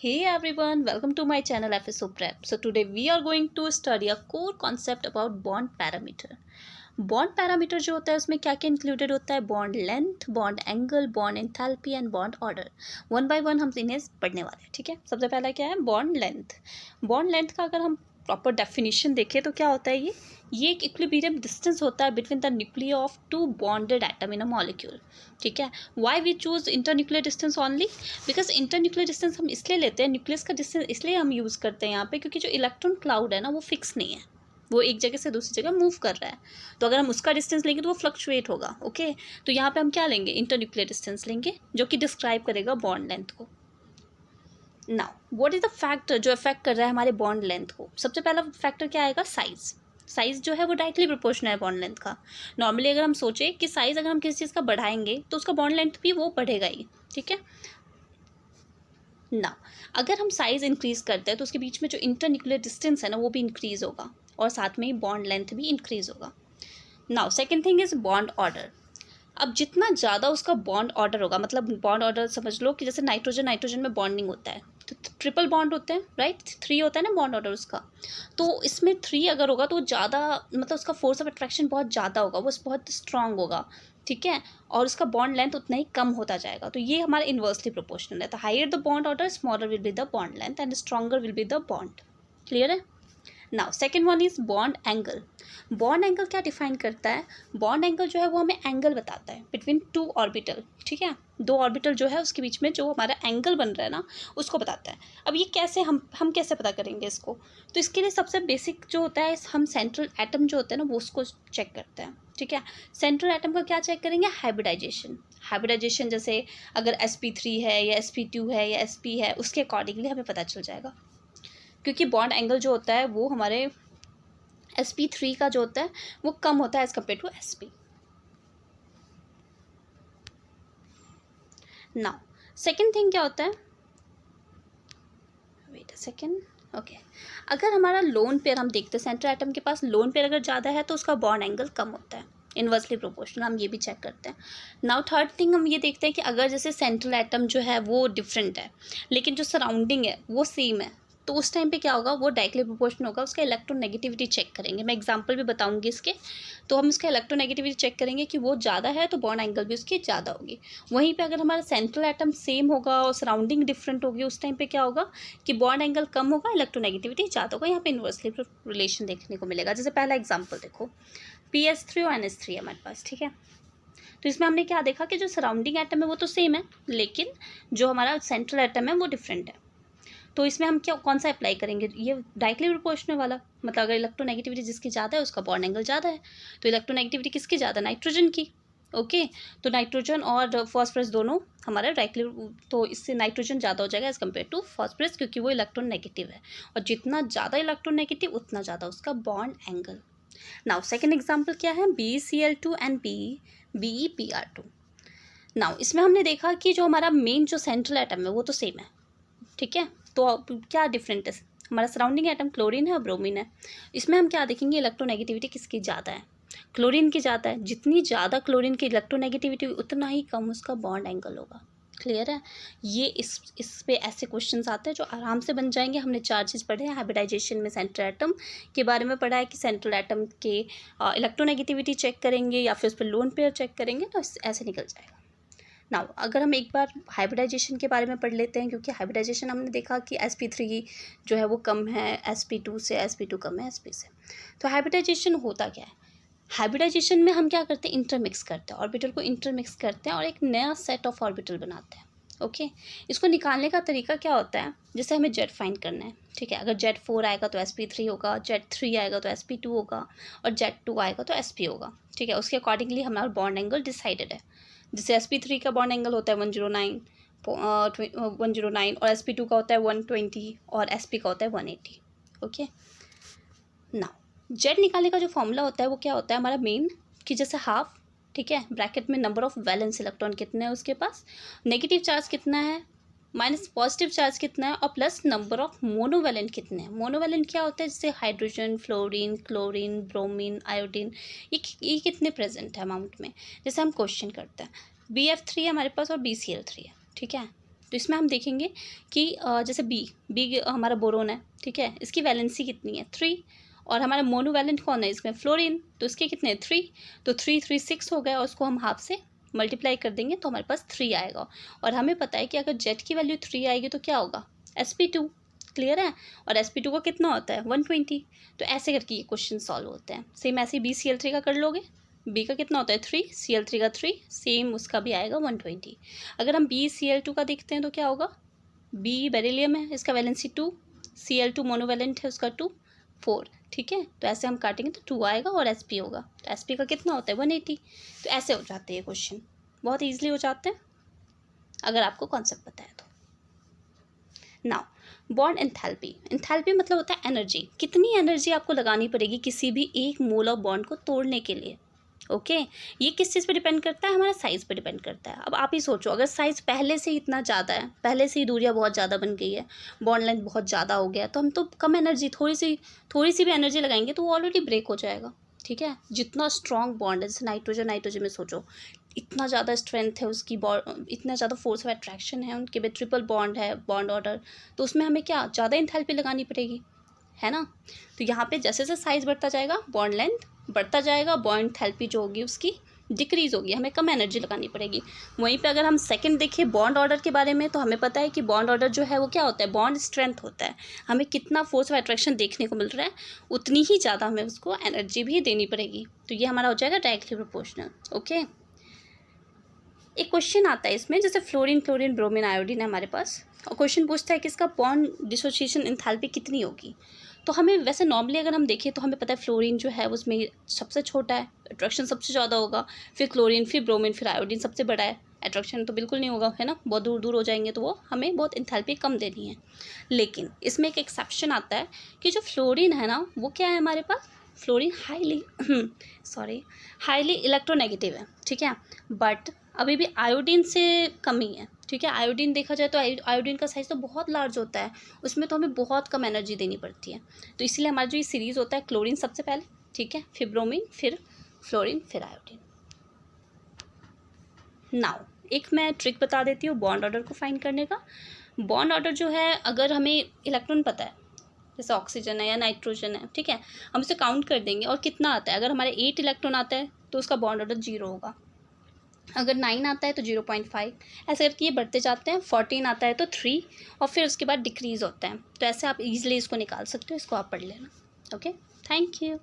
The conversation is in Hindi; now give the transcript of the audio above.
Hey everyone, welcome to my channel FSO Prep. So today we are going to study a core concept about bond parameter. Bond parameter जो होता है उसमें क्या क्या इंक्लूडेड होता है? Bond length, bond angle, bond enthalpy and bond order. One by one हम इन्हें पढ़ने वाले हैं, ठीक है। सबसे पहला क्या है? Bond length. बॉन्ड लेंथ का अगर हम प्रॉपर डेफिनेशन देखें तो क्या होता है? ये एक इक्विलिब्रियम डिस्टेंस होता है between the nuclear of two bonded atom in a molecule, ठीक है। Why we choose internuclear distance only? Because internuclear distance हम इसलिए लेते हैं, न्यूक्लियस का डिस्टेंस इसलिए हम यूज़ करते हैं यहाँ पे, क्योंकि जो इलेक्ट्रॉन क्लाउड है ना वो फिक्स नहीं है, वो एक जगह से दूसरी जगह मूव कर रहा है। तो अगर हम उसका डिस्टेंस लेंगे तो वो फ्लक्चुएट होगा, ओके। तो यहाँ पे हम क्या लेंगे? इंटरन्यूक्लियर डिस्टेंस लेंगे, जो कि डिस्क्राइब करेगा बॉन्ड लेंथ को। Now what is the factor जो अफेक्ट कर रहा है हमारे बॉन्ड लेंथ को? सबसे पहला फैक्टर क्या आएगा? साइज। साइज जो है वो डायरेक्टली प्रोपोर्शनल है बॉन्ड लेंथ का। नॉर्मली अगर हम सोचें कि साइज अगर हम किसी चीज़ का बढ़ाएंगे तो उसका बॉन्ड लेंथ भी वो बढ़ेगा ही, ठीक है ना। अगर हम साइज इंक्रीज करते हैं तो उसके बीच में जो इंटरन्यूक्लियर डिस्टेंस है ना वो भी इंक्रीज होगा, और साथ में ही बॉन्ड लेंथ भी इंक्रीज होगा। Now second thing is bond order. अब जितना ज़्यादा उसका बॉन्ड ऑर्डर होगा, मतलब बॉन्ड ऑर्डर समझ लो कि जैसे नाइट्रोजन नाइट्रोजन में बॉन्डिंग होता है तो ट्रिपल बॉन्ड होते हैं, राइट। 3 होता है ना बॉन्ड ऑर्डर उसका। तो इसमें 3 अगर होगा तो ज़्यादा, मतलब उसका फोर्स ऑफ अट्रैक्शन बहुत ज़्यादा होगा, वो बहुत स्ट्रांग होगा, ठीक है। और उसका बॉन्ड लेंथ उतना ही कम होता जाएगा। तो ये हमारे इन्वर्सली प्रोपोर्शनल है। तो higher the bond order smaller will be the bond length and stronger will be the bond. Clear है? Now second one is bond angle. Bond angle क्या डिफाइन करता है? बॉन्ड एंगल जो है वो हमें एंगल बताता है बिटवीन टू ऑर्बिटल, ठीक है। 2 ऑर्बिटल जो है उसके बीच में जो हमारा एंगल बन रहा है ना उसको बताता है। अब ये कैसे हम कैसे पता करेंगे इसको? तो इसके लिए सबसे बेसिक जो होता है, हम सेंट्रल एटम जो होता है ना वो उसको चेक करते हैं, ठीक है। सेंट्रल एटम का क्या चेक करेंगे? हाइब्रिडाइजेशन। हाइब्रिडाइजेशन जैसे अगर sp3 है या sp2 है या sp है, उसके अकॉर्डिंगली हमें पता चल जाएगा, क्योंकि बॉन्ड एंगल जो होता है वो हमारे sp3 का जो होता है वो कम होता है as compared to sp। Now second thing क्या होता है? Wait a second, okay. अगर हमारा लोन पेयर हम देखते हैं, सेंट्रल एटम के पास लोन पेयर अगर ज़्यादा है तो उसका बॉन्ड एंगल कम होता है, इन्वर्सली प्रोपोर्शनल। हम ये भी चेक करते हैं। नाउ थर्ड थिंग हम ये देखते हैं कि अगर जैसे सेंट्रल एटम जो है वो डिफरेंट है लेकिन जो सराउंडिंग है वो सेम है, तो उस टाइम पे क्या होगा? वो डायरेक्टली प्रोपोर्शनल होगा। उसका इलेक्ट्रोनेगेटिविटी चेक करेंगे, मैं एग्जांपल भी बताऊंगी इसके। तो हम उसका इलेक्ट्रोनेगेटिविटी चेक करेंगे कि वो ज़्यादा है तो बॉन्ड एंगल भी उसकी ज़्यादा होगी। वहीं पे अगर हमारा सेंट्रल एटम सेम होगा और सराउंडिंग डिफरेंट होगी, उस टाइम पे क्या होगा कि बॉन्ड एंगल कम होगा, इलेक्ट्रोनेगेटिविटी ज़्यादा होगा। यहाँ पे इन्वर्सली रिलेशन देखने को मिलेगा। जैसे पहला एग्जाम्पल देखो, PS3 और NH3 है हमारे पास, ठीक है। तो इसमें हमने क्या देखा कि जो सराउंडिंग एटम है वो तो सेम है, लेकिन जो हमारा सेंट्रल एटम है वो डिफरेंट है। तो इसमें हम क्या कौन सा अप्लाई करेंगे? ये डायरेक्टली प्रोपोर्शनल वाला, मतलब अगर इलेक्ट्रोनेगेटिविटी जिसकी ज़्यादा है उसका बॉन्ड एंगल ज़्यादा है। तो इलेक्ट्रोनेगेटिविटी किसकी ज़्यादा? नाइट्रोजन की, ओके। तो नाइट्रोजन और फॉस्फरस दोनों हमारा डायरेक्टली, तो इससे नाइट्रोजन ज़्यादा हो जाएगा एज कम्पेयर टू फॉस्फरस, क्योंकि वो इलेक्ट्रॉन नेगेटिव है, और जितना ज़्यादा इलेक्ट्रॉन नेगेटिव उतना ज़्यादा उसका bond angle. Now second example क्या है? BeCl2 and BePr2। नाउ इसमें हमने देखा कि जो हमारा मेन जो सेंट्रल एटम है वो तो सेम है, ठीक है। तो अब क्या डिफरेंट है? हमारा सराउंडिंग एटम क्लोरीन है और ब्रोमीन है। इसमें हम क्या देखेंगे? इलेक्ट्रोनेगेटिविटी किसकी ज़्यादा है? क्लोरीन की ज़्यादा है। जितनी ज़्यादा क्लोरीन की इलेक्ट्रोनेगेटिविटी उतना ही कम उसका बॉन्ड एंगल होगा। क्लियर है? ये इस पे ऐसे क्वेश्चंस आते हैं जो आराम से बन जाएंगे। हमने 4 चीज़ पढ़े हैं हाइब्रिडाइजेशन में। सेंट्रल एटम के बारे में पढ़ा है कि सेंट्रल एटम के इलेक्ट्रोनेगेटिविटी चेक करेंगे या फिर उस पर लोन पेयर चेक करेंगे, तो ऐसे निकल जाएगा। नाउ अगर हम एक बार हाइब्रिडाइजेशन के बारे में पढ़ लेते हैं, क्योंकि हाइब्रिडाइजेशन हमने देखा कि sp3 जो है वो कम है sp2 से, sp2 कम है sp से। तो हाइब्रिडाइजेशन होता क्या है? हाइब्रिडाइजेशन में हम क्या करते हैं? इंटरमिक्स करते हैं, ऑर्बिटल को इंटरमिक्स करते हैं और एक नया सेट ऑफ ऑर्बिटल बनाते हैं, ओके। इसको निकालने का तरीका क्या होता है? जैसे हमें जेड फाइंड करना है, ठीक है। अगर Z4 आएगा तो sp3 होगा, Z3 आएगा तो sp2 होगा, और Z2 आएगा तो sp होगा, ठीक है। उसके अकॉर्डिंगली हमारा बॉन्ड एंगल डिसाइडेड है। जैसे sp3 का बॉन्ड एंगल होता है 109 और sp2 का होता है 120 और sp का होता है 180, ओके। नाउ जेड निकालने का जो फॉर्मूला होता है वो क्या होता है हमारा मेन, कि जैसे हाफ, ठीक है, ब्रैकेट में नंबर ऑफ वैलेंस इलेक्ट्रॉन कितने हैं उसके पास, नेगेटिव चार्ज कितना है, माइनस पॉजिटिव चार्ज कितना है, और प्लस नंबर ऑफ मोनोवैलेंट कितने हैं। मोनोवैलेंट क्या होता है? जैसे hydrogen, fluorine, chlorine, bromine, iodine, ये कितने प्रेजेंट है अमाउंट में। जैसे हम क्वेश्चन करते हैं BF3 है हमारे पास और BCl3 है, ठीक है। तो इसमें हम देखेंगे कि जैसे बी हमारा बोरोन है, ठीक है, इसकी वैलेंसी कितनी है 3, और हमारा मोनोवैलेंट कौन है इसमें फ्लोरीन, तो इसके कितने 3, तो 3 3 6 हो गया, और उसको हम हाफ से मल्टीप्लाई कर देंगे तो हमारे पास 3 आएगा। और हमें पता है कि अगर जेड की वैल्यू 3 आएगी तो क्या होगा sp2, क्लियर है, और sp2 का कितना होता है 120। तो ऐसे करके ये क्वेश्चन सॉल्व होते हैं। सेम ऐसे ही BCl3 का कर लोगे, बी का कितना होता है 3, Cl3 का 3, सेम उसका भी आएगा 120। अगर हम BCl2 का देखते हैं तो क्या होगा, बी बेरिलियम है, इसका वैलेंसी 2, Cl2 मोनोवैलेंट है, उसका 2 4, ठीक है, तो ऐसे हम काटेंगे तो 2 आएगा और sp होगा, तो sp का कितना होता है 180। तो ऐसे हो जाते हैं क्वेश्चन, बहुत ईजिली हो जाते हैं अगर आपको कॉन्सेप्ट पता है तो। नाउ बॉन्ड एंथैल्पी, एंथैल्पी मतलब होता है एनर्जी, कितनी एनर्जी आपको लगानी पड़ेगी किसी भी एक मोल ऑफ बॉन्ड को तोड़ने के लिए। ओके ये किस चीज़ पे डिपेंड करता है, हमारा साइज़ पे डिपेंड करता है। अब आप ही सोचो, अगर साइज़ पहले से ही इतना ज़्यादा है, पहले से ही दूरियाँ बहुत ज़्यादा बन गई है, बॉन्ड लेंथ बहुत ज़्यादा हो गया, तो हम तो कम एनर्जी, थोड़ी सी भी एनर्जी लगाएंगे तो वो ऑलरेडी ब्रेक हो जाएगा, ठीक है। जितना स्ट्रॉन्ग बॉन्ड है, जैसे नाइट्रोजन में सोचो, इतना ज़्यादा स्ट्रेंथ है उसकी, इतना ज़्यादा फोर्स ऑफ अट्रैक्शन है उनके भी, ट्रिपल बॉन्ड है बॉन्ड ऑर्डर, तो उसमें हमें क्या ज़्यादा एंथैल्पी लगानी पड़ेगी, है ना। तो यहाँ पे जैसे जैसे साइज़ बढ़ता जाएगा बॉन्ड लेंथ बढ़ता जाएगा, बॉन्ड एंथैल्पी जो होगी उसकी डिक्रीज़ होगी, हमें कम एनर्जी लगानी पड़ेगी। वहीं पे अगर हम सेकंड देखें बॉन्ड ऑर्डर के बारे में, तो हमें पता है कि बॉन्ड ऑर्डर जो है वो क्या होता है, बॉन्ड स्ट्रेंथ होता है। हमें कितना फोर्स ऑफ अट्रैक्शन देखने को मिल रहा है उतनी ही ज़्यादा हमें उसको एनर्जी भी देनी पड़ेगी, तो ये हमारा हो जाएगा डायरेक्टली प्रोपोर्शनल। ओके एक क्वेश्चन आता है इसमें, जैसे फ्लोरीन क्लोरीन ब्रोमीन आयोडीन है हमारे पास, और क्वेश्चन पूछता है कि इसका बॉन्ड डिसोसिएशन एंथैल्पी कितनी होगी। तो हमें वैसे नॉर्मली अगर हम देखें तो हमें पता है फ्लोरीन जो है उसमें सबसे छोटा है, अट्रैक्शन सबसे ज़्यादा होगा, फिर क्लोरीन, फिर ब्रोमीन, फिर आयोडीन सबसे बड़ा है, अट्रैक्शन तो बिल्कुल नहीं होगा, है ना, बहुत दूर दूर हो जाएंगे, तो वो हमें बहुत एंथैल्पी कम देनी है। लेकिन इसमें एक एक्सेप्शन आता है कि जो फ्लोरीन है ना वो क्या है हमारे पास, फ्लोरीन हाईली इलेक्ट्रोनेगेटिव है, ठीक है, बट अभी भी आयोडीन से कमी है, ठीक है। आयोडीन देखा जाए तो आयोडीन का साइज़ तो बहुत लार्ज होता है, उसमें तो हमें बहुत कम एनर्जी देनी पड़ती है। तो इसीलिए हमारा जो ये सीरीज़ होता है, क्लोरीन सबसे पहले, ठीक है, फिर ब्रोमीन, फिर फ्लोरीन, फिर आयोडीन। नाउ एक मैं ट्रिक बता देती हूँ बॉन्ड ऑर्डर को फाइंड करने का। बॉन्ड ऑर्डर जो है, अगर हमें इलेक्ट्रॉन पता है, जैसे ऑक्सीजन है या नाइट्रोजन है, ठीक है, हम उसे काउंट कर देंगे और कितना आता है, अगर हमारे 8 इलेक्ट्रॉन आता है तो उसका बॉन्ड ऑर्डर 0 होगा, अगर 9 आता है तो 0.5, ऐसे करके ये बढ़ते जाते हैं, 14 आता है तो 3, और फिर उसके बाद डिक्रीज़ होता है। तो ऐसे आप इजीली इसको निकाल सकते हो, इसको आप पढ़ लेना। Okay, thank you.